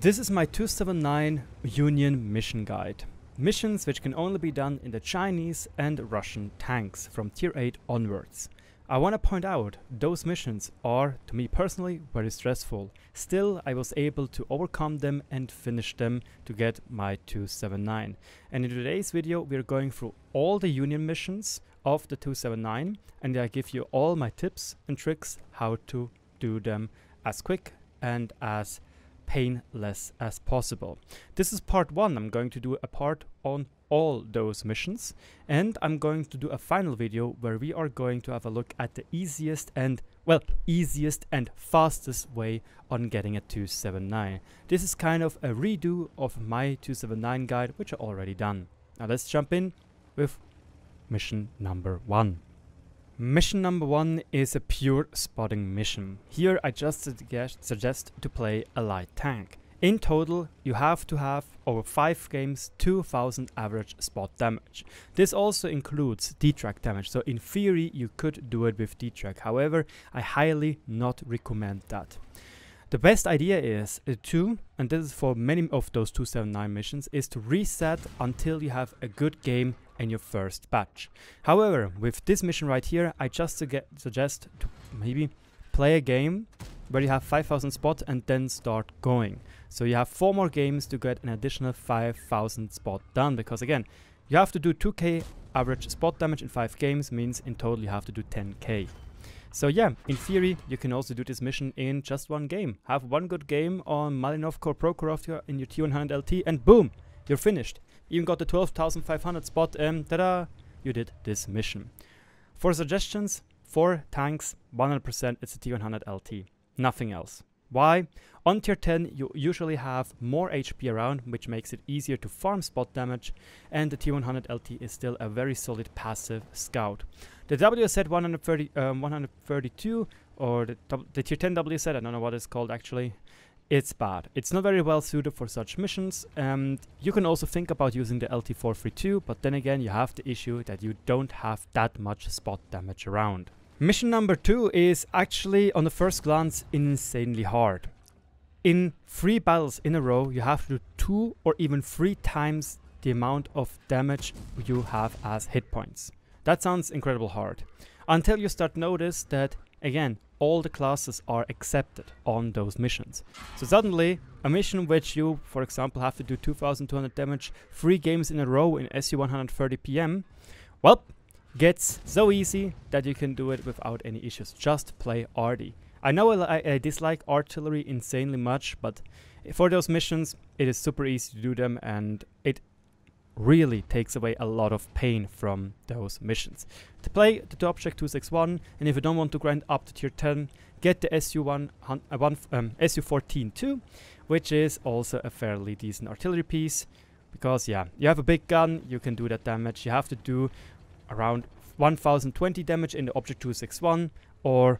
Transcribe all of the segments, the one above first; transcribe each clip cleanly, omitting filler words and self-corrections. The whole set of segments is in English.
This is my 279 Union mission guide. Missions which can only be done in the Chinese and Russian tanks from tier 8 onwards. I want to point out, those missions are, to me personally, very stressful. Still, I was able to overcome them and finish them to get my 279. And in today's video, we're going through all the Union missions of the 279, and I give you all my tips and tricks how to do them as quick and as painless as possible. This is part 1. I'm going to do a part on all those missions, and I'm going to do a final video where we are going to have a look at the easiest and fastest way on getting a 279. This is kind of a redo of my 279 guide, which I already done. Now let's jump in with mission number 1. Mission number 1 is a pure spotting mission. Here I just suggest to play a light tank. In total, you have to have over 5 games 2000 average spot damage. This also includes D-track damage, so in theory you could do it with D-track. However, I highly not recommend that. The best idea is and this is for many of those 279 missions, is to reset until you have a good game in your first batch. However, with this mission right here, I just suggest to maybe play a game where you have 5000 spot and then start going. So you have 4 more games to get an additional 5000 spot done, because again, you have to do 2k average spot damage in 5 games, means in total you have to do 10k. So yeah, in theory, you can also do this mission in just 1 game. Have 1 good game on Malinov Core Prokhorov in your T100 LT and boom, you're finished. Even got the 12,500 spot, tada, you did this mission. For suggestions, for tanks, 100% it's a T100 LT, nothing else. Why? On tier 10 you usually have more HP around, which makes it easier to farm spot damage, and the T100 LT is still a very solid passive scout. The WZ 132 or the tier 10 WZ, I don't know what it's called actually, it's bad. It's not very well suited for such missions, and you can also think about using the LT432, but then again you have the issue that you don't have that much spot damage around. Mission number 2 is actually, on the first glance, insanely hard. In 3 battles in a row, you have to do 2 or even 3 times the amount of damage you have as hit points. That sounds incredibly hard. Until you start notice that, again, all the classes are accepted on those missions. So suddenly, a mission which you, for example, have to do 2200 damage 3 games in a row in SU 130 PM, well, gets so easy that you can do it without any issues. Just play RD. I know I dislike artillery insanely much, but for those missions it is super easy to do them, and it really takes away a lot of pain from those missions. To play the Object 261, and if you don't want to grind up to tier 10, get the SU-14 too, which is also a fairly decent artillery piece, because yeah, you have a big gun, you can do that damage. You have to do around 1020 damage in the Object 261 or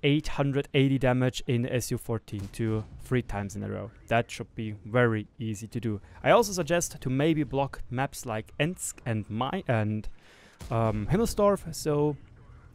880 damage in SU-14 2 3 times in a row. That should be very easy to do. I also suggest to maybe block maps like Ensk and Himmelsdorf, so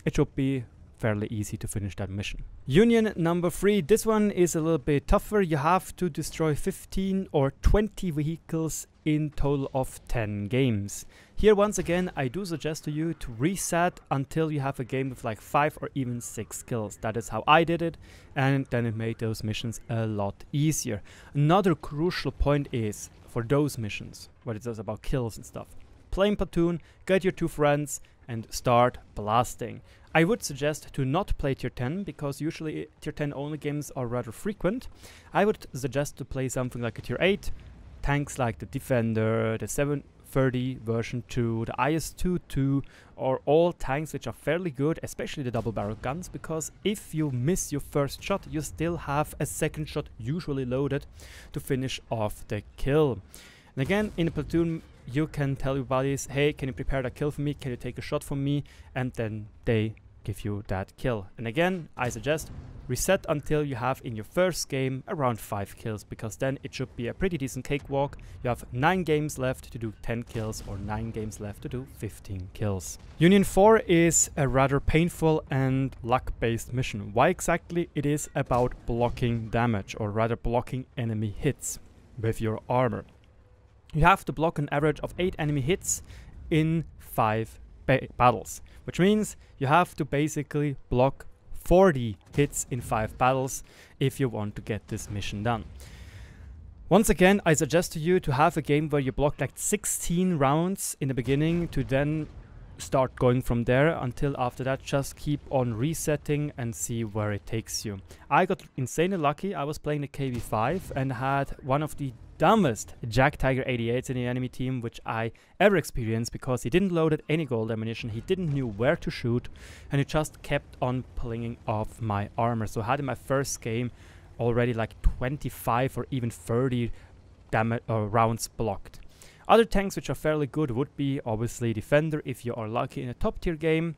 it should be fairly easy to finish that mission. Union number 3, this one is a little bit tougher. You have to destroy 15 or 20 vehicles in total of 10 games. Here once again I do suggest to you to reset until you have a game with like 5 or even 6 kills. That is how I did it, and then it made those missions a lot easier. Another crucial point is, for those missions where it's about kills and stuff, play in platoon, get your 2 friends and start blasting. I would suggest to not play tier 10, because usually tier 10 only games are rather frequent. I would suggest to play something like a tier 8, tanks like the Defender, the 730 version 2, the IS-22, or all tanks which are fairly good, especially the double barrel guns, because if you miss your first shot, you still have a second shot usually loaded to finish off the kill. And again, in a platoon, you can tell your buddies, hey, can you prepare that kill for me? Can you take a shot for me? And then they give you that kill. And again, I suggest reset until you have in your first game around 5 kills, because then it should be a pretty decent cakewalk. You have 9 games left to do 10 kills or 9 games left to do 15 kills. Union 4 is a rather painful and luck-based mission. Why exactly? It is about blocking damage, or rather blocking enemy hits with your armor. You have to block an average of 8 enemy hits in 5 battles, which means you have to basically block 40 hits in 5 battles if you want to get this mission done. Once again, I suggest to you to have a game where you block like 16 rounds in the beginning, to then start going from there until after that just keep on resetting and see where it takes you. I got insanely lucky. I was playing the KV5 and had one of the dumbest Jack Tiger 88s in the enemy team which I ever experienced, because he didn't load any gold ammunition, he didn't knew where to shoot, and he just kept on pulling off my armor. So I had in my first game already like 25 or even 30 rounds blocked. Other tanks which are fairly good would be obviously Defender if you are lucky in a top tier game,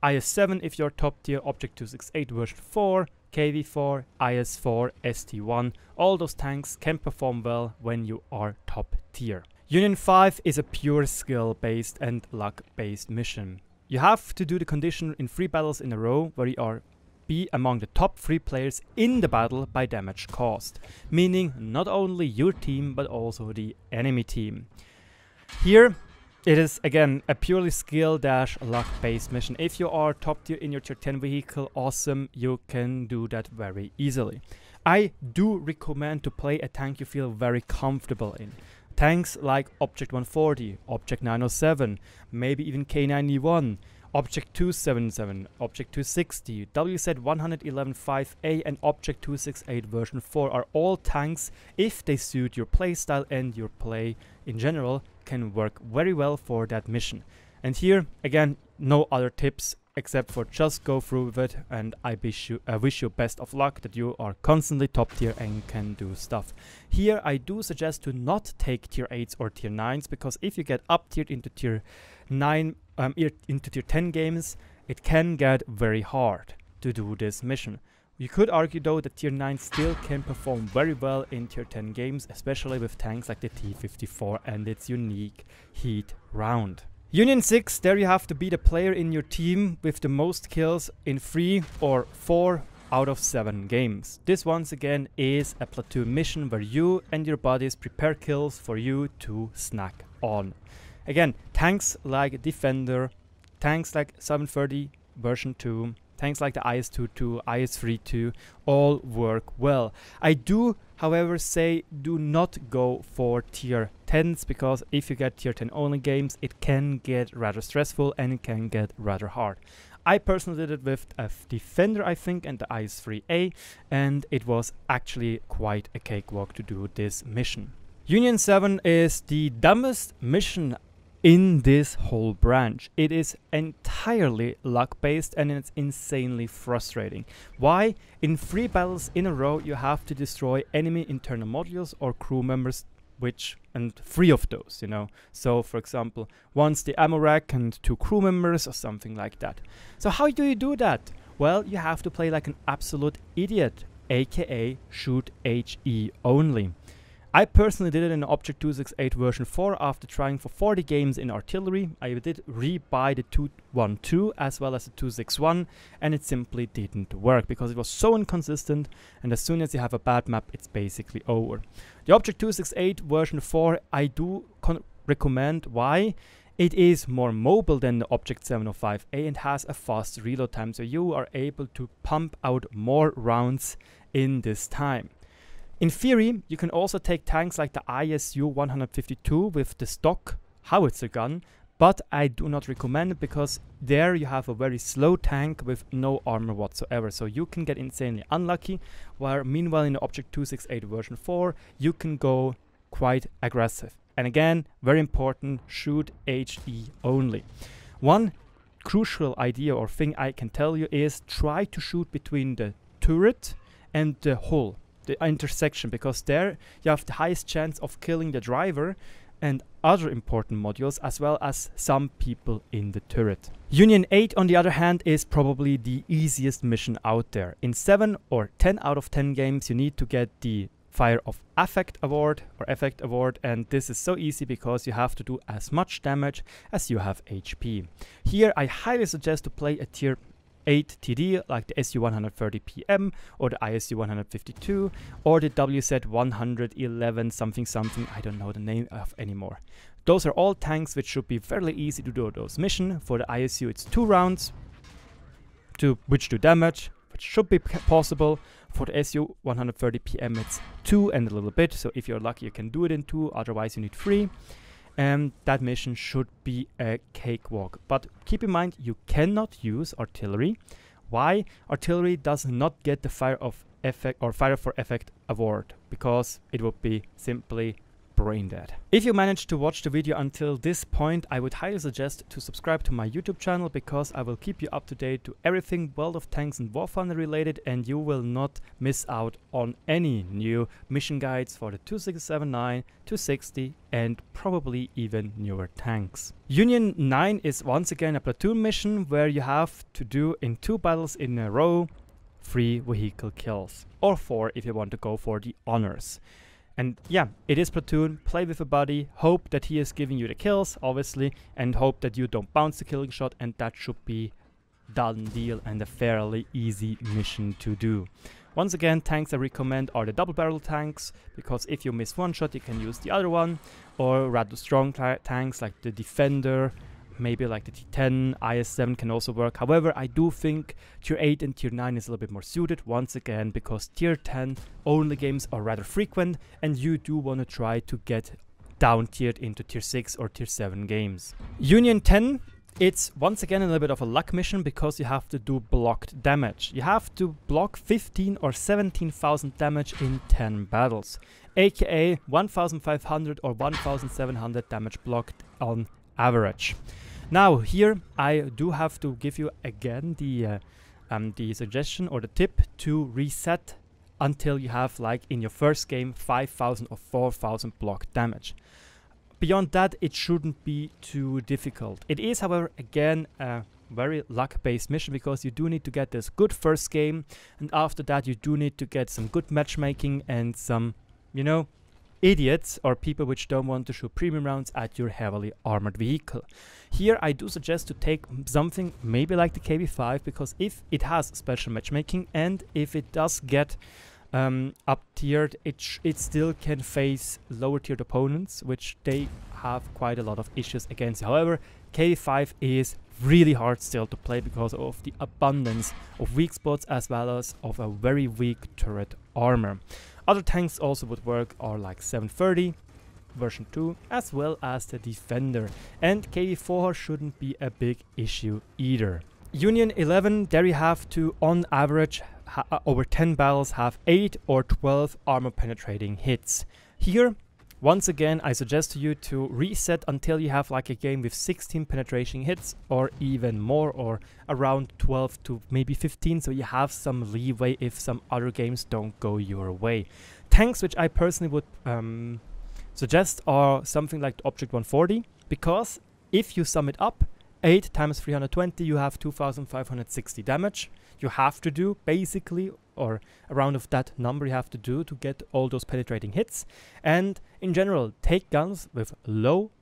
IS-7 if you're top tier, Object 268 version 4, KV4, IS-4, ST-1. All those tanks can perform well when you are top tier. Union 5 is a pure skill based and luck based mission. You have to do the condition in 3 battles in a row where you are be among the top 3 players in the battle by damage caused, meaning not only your team but also the enemy team. Here it is again a purely skill - luck based mission. If you are top tier in your tier 10 vehicle, awesome, you can do that very easily. I do recommend to play a tank you feel very comfortable in. Tanks like Object 140, Object 907, maybe even K91, Object 277, Object 260, WZ-111-5A and Object 268 version 4 are all tanks, if they suit your playstyle and your play in general, can work very well for that mission. And here, again, no other tips except for just go through with it, and I wish you best of luck, that you are constantly top tier and can do stuff. Here I do suggest to not take tier 8s or tier 9s, because if you get up tiered into tier 9, into tier 10 games, it can get very hard to do this mission. You could argue though that tier 9 still can perform very well in tier 10 games, especially with tanks like the T-54 and its unique heat round. Union 6, there you have to be the player in your team with the most kills in 3 or 4 out of 7 games. This once again is a platoon mission where you and your buddies prepare kills for you to snack on. Again, tanks like Defender, tanks like 730 version 2, tanks like the IS-22, IS-32 all work well. I do, however, say do not go for tier 10s, because if you get tier 10 only games, it can get rather stressful and it can get rather hard. I personally did it with a Defender, I think, and the IS-3A, and it was actually quite a cakewalk to do this mission. Union 7 is the dumbest mission in this whole branch. It is entirely luck based and it's insanely frustrating. Why? In 3 battles in a row you have to destroy enemy internal modules or crew members, and 3 of those, you know. So for example, once the ammo rack and 2 crew members or something like that. So how do you do that? Well, you have to play like an absolute idiot, aka shoot HE only. I personally did it in Object 268 version 4 after trying for 40 games in artillery. I did rebuy the 212 as well as the 261, and it simply didn't work because it was so inconsistent, and as soon as you have a bad map, it's basically over. The Object 268 version 4 I do recommend. Why? It is more mobile than the Object 705A and has a fast reload time, so you are able to pump out more rounds in this time. In theory, you can also take tanks like the ISU-152 with the stock howitzer gun, but I do not recommend it because there you have a very slow tank with no armor whatsoever, so you can get insanely unlucky, while meanwhile in the Object 268 version 4 you can go quite aggressive. And again, very important, shoot HE only. One crucial idea or thing I can tell you is try to shoot between the turret and the hull, the intersection, because there you have the highest chance of killing the driver, and other important modules, as well as some people in the turret. Union 8, on the other hand, is probably the easiest mission out there. In 7 or 10 out of 10 games, you need to get the Fire of Effect award, and this is so easy because you have to do as much damage as you have HP. Here I highly suggest to play a tier 8 TD like the SU-130PM or the ISU-152 or the WZ-111 something, I don't know the name of anymore. Those are all tanks which should be fairly easy to do those missions. For the ISU it's 2 rounds which do damage, which should be possible. For the SU-130PM it's 2 and a little bit, so if you're lucky you can do it in 2, otherwise you need 3. And that mission should be a cakewalk. But keep in mind, you cannot use artillery. Why? Artillery does not get the Fire of Effect or Fire for Effect award, because it would be simply brain dead. If you managed to watch the video until this point, I would highly suggest to subscribe to my YouTube channel, because I will keep you up to date to everything World of Tanks and War Thunder related, and you will not miss out on any new mission guides for the 2679, 260 and probably even newer tanks. Union 9 is once again a platoon mission where you have to do in 2 battles in a row 3 vehicle kills, or 4 if you want to go for the honors. And yeah, it is platoon, play with a buddy, hope that he is giving you the kills, obviously, and hope that you don't bounce the killing shot, and that should be done deal and a fairly easy mission to do. Once again, tanks I recommend are the double barrel tanks, because if you miss one shot you can use the other one, or rather strong tanks like the Defender, maybe like the T10, IS-7 can also work. However, I do think tier 8 and tier 9 is a little bit more suited, once again, because tier 10 only games are rather frequent, and you do want to try to get down tiered into tier 6 or tier 7 games. Union 10, it's once again a little bit of a luck mission, because you have to do blocked damage. You have to block 15 or 17,000 damage in 10 battles, aka 1,500 or 1,700 damage blocked on average. Now here I do have to give you again the suggestion or the tip to reset until you have, like in your first game, 5,000 or 4,000 block damage. Beyond that it shouldn't be too difficult. It is, however, again a very luck-based mission, because you do need to get this good first game, and after that you do need to get some good matchmaking and some, you know, idiots or people which don't want to shoot premium rounds at your heavily armored vehicle. Here I do suggest to take something maybe like the KB5, because if it has special matchmaking and if it does get up tiered, it still can face lower tiered opponents, which they have quite a lot of issues against. However, KB5 is really hard still to play because of the abundance of weak spots, as well as of a very weak turret armor. Other tanks also would work are like 730 version 2, as well as the Defender, and KV4 shouldn't be a big issue either. Union 11, there you have to on average over 10 battles have 8 or 12 armor penetrating hits. Here once again I suggest to you to reset until you have like a game with 16 penetration hits or even more, or around 12 to maybe 15, so you have some leeway if some other games don't go your way. Tanks which I personally would suggest are something like the Object 140, because if you sum it up, 8 times 320, you have 2,560 damage. You have to do basically, or around of that number you have to do to get all those penetrating hits. And in general, take guns with low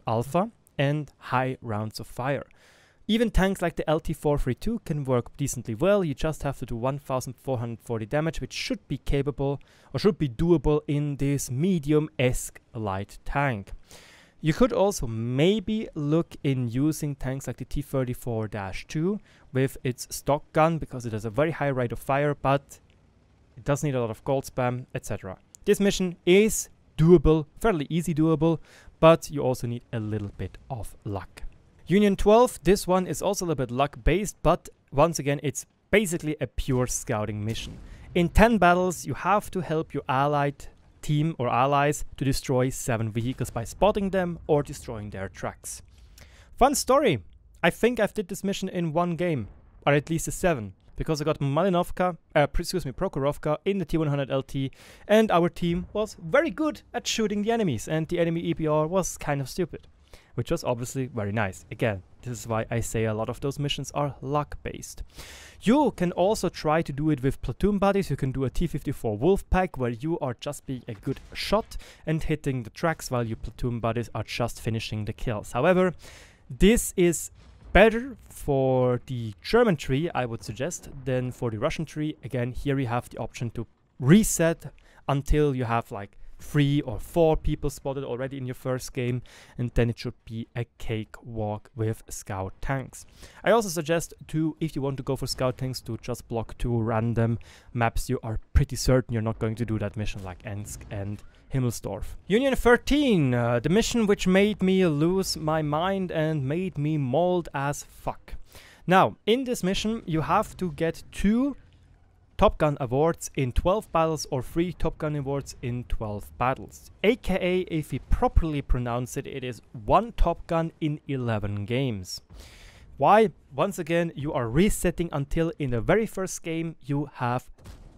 alpha and high rounds of fire. Even tanks like the LT-432 can work decently well. You just have to do 1,440 damage, which should be capable or should be doable in this medium-esque light tank. You could also maybe look in using tanks like the T-34-2 with its stock gun, because it has a very high rate of fire, but it does need a lot of gold spam, etc. This mission is doable, fairly easy doable, but you also need a little bit of luck. Union 12, this one is also a little bit luck based, but once again it's basically a pure scouting mission. In 10 battles you have to help your allied team or allies to destroy 7 vehicles by spotting them or destroying their tracks. Fun story! I think I've did this mission in 1 game, or at least a 7, because I got Prokhorovka in the T100 LT, and our team was very good at shooting the enemies, and the enemy EBR was kind of stupid, which was obviously very nice. Again, this is why I say a lot of those missions are luck-based. You can also try to do it with platoon buddies. You can do a T-54 Wolfpack, where you are just being a good shot and hitting the tracks while your platoon buddies are just finishing the kills. However, this is better for the German tree, I would suggest, than for the Russian tree. Again, here you have the option to reset until you have like 3 or 4 people spotted already in your first game, and then it should be a cakewalk with scout tanks. I also suggest to, if you want to go for scout tanks, to just block 2 random maps. You are pretty certain you're not going to do that mission, like Ensk and Himmelsdorf. Union 13, the mission which made me lose my mind and made me mauled as fuck. Now, in this mission, you have to get 2 Top Gun awards in 12 battles or 3 Top Gun awards in 12 battles. AKA, if we properly pronounce it, it is 1 Top Gun in 11 games. Why? Once again, you are resetting until in the very first game you have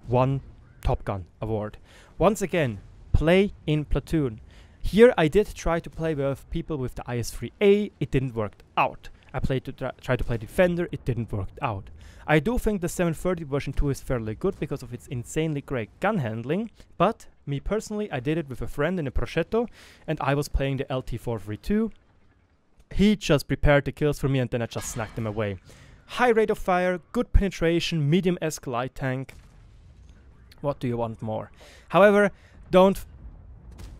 1 Top Gun award. Once again, play in platoon. Here I did try to play with people with the IS-3A, it didn't work out. I tried to play Defender, it didn't work out. I do think the 730 version 2 is fairly good because of its insanely great gun handling, but me personally, I did it with a friend in a Prosciutto, and I was playing the LT432. He just prepared the kills for me, and then I just snacked them away. High rate of fire, good penetration, medium-esque light tank. What do you want more? However, don't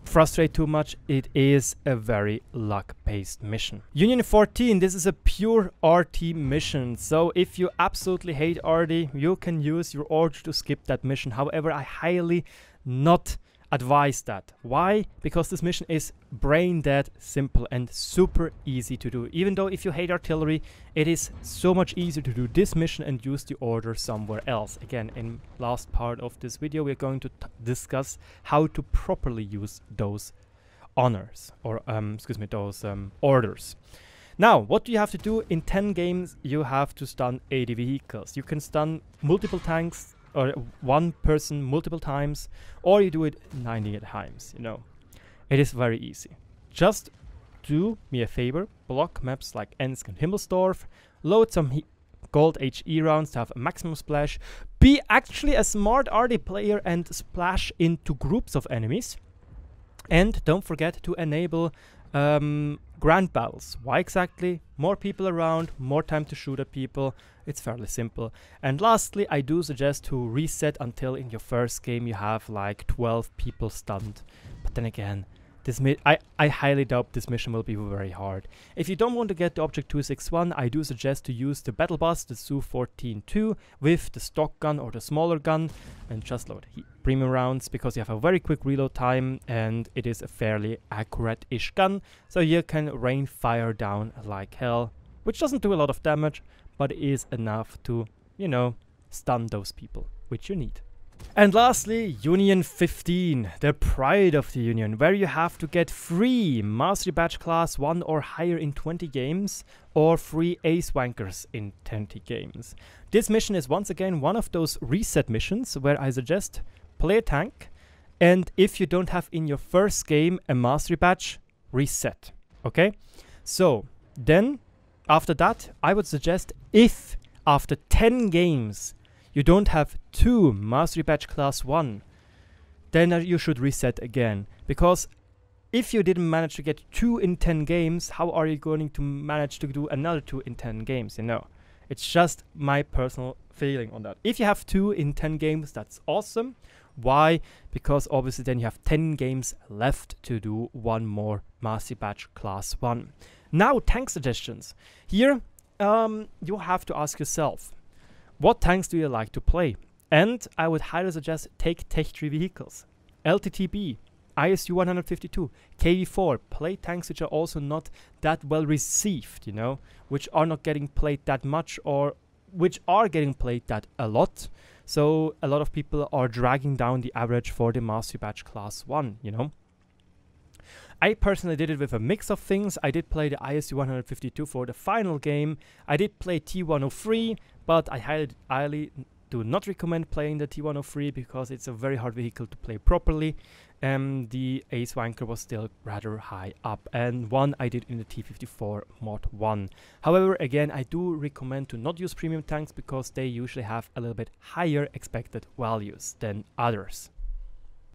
frustrate too much. It is a very luck-based mission. Union 14, this is a pure RT mission, so if you absolutely hate RT, you can use your order to skip that mission. However, I highly not advise that. Why? Because this mission is brain dead simple and super easy to do. Even though if you hate artillery, it is so much easier to do this mission and use the order somewhere else. Again, in last part of this video, we're going to discuss how to properly use those honors, or those orders. Now, what do you have to do? In 10 games, you have to stun 80 vehicles. You can stun multiple tanks, or 1 person multiple times, or you do it 90 times, you know. It is very easy. Just do me a favor, block maps like Ensk and Himmelsdorf, load some gold HE rounds to have a maximum splash, be actually a smart RD player and splash into groups of enemies, and don't forget to enable grand battles. Why exactly? More people around, more time to shoot at people. It's fairly simple. And lastly, I do suggest to reset until in your first game you have like 12 people stunned. But then again, this I highly doubt this mission will be very hard. If you don't want to get the Object 261, I do suggest to use the battle bus, the Su-14-2, with the stock gun or the smaller gun, and just load premium rounds, because you have a very quick reload time and it is a fairly accurate-ish gun, so you can rain fire down like hell, which doesn't do a lot of damage, but is enough to, you know, stun those people, which you need. And lastly, Union 15, the pride of the Union, where you have to get 3 Mastery Badge Class 1 or higher in 20 games, or 3 Ace Wankers in 20 games. This mission is once again one of those reset missions where I suggest play a tank, and if you don't have in your first game a Mastery Badge, reset, okay? So, then, after that, I would suggest if after 10 games you don't have 2 Mastery Badge Class 1, then you should reset again. Because if you didn't manage to get 2 in 10 games, how are you going to manage to do another 2 in 10 games, you know? It's just my personal feeling on that. If you have 2 in 10 games, that's awesome. Why? Because obviously then you have 10 games left to do 1 more Mastery Badge Class 1. Now, tank suggestions. Here, you have to ask yourself, what tanks do you like to play? And I would highly suggest take Tech 3 vehicles, LTTB, ISU 152, KV4, play tanks which are also not that well received, you know, which are not getting played that much, or which are getting played that a lot. So a lot of people are dragging down the average for the Mastery Badge Class 1, you know. I personally did it with a mix of things. I did play the ISU 152 for the final game. I did play T103, but I highly do not recommend playing the T103 because it's a very hard vehicle to play properly. The Ace Wanker was still rather high up, and one I did in the T54 mod 1. However, again, I do recommend to not use premium tanks because they usually have a little bit higher expected values than others.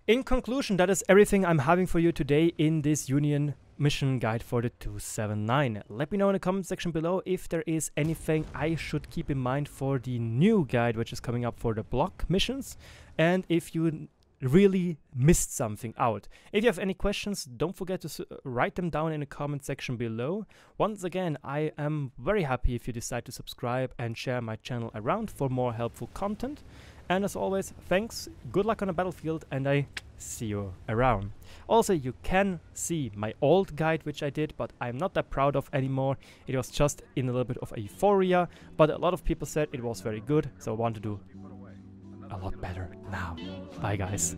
In conclusion, that is everything I'm having for you today in this Union mission guide for the 279. Let me know in the comment section below if there is anything I should keep in mind for the new guide which is coming up for the block missions, and if you really missed something out. If you have any questions, don't forget to write them down in the comment section below. Once again, I am very happy if you decide to subscribe and share my channel around for more helpful content. And as always, thanks, good luck on the battlefield, and I see you around. Also, you can see my old guide which I did, but I'm not that proud of anymore. It was just in a little bit of euphoria, but a lot of people said it was very good, so I want to do a lot better now. Bye guys.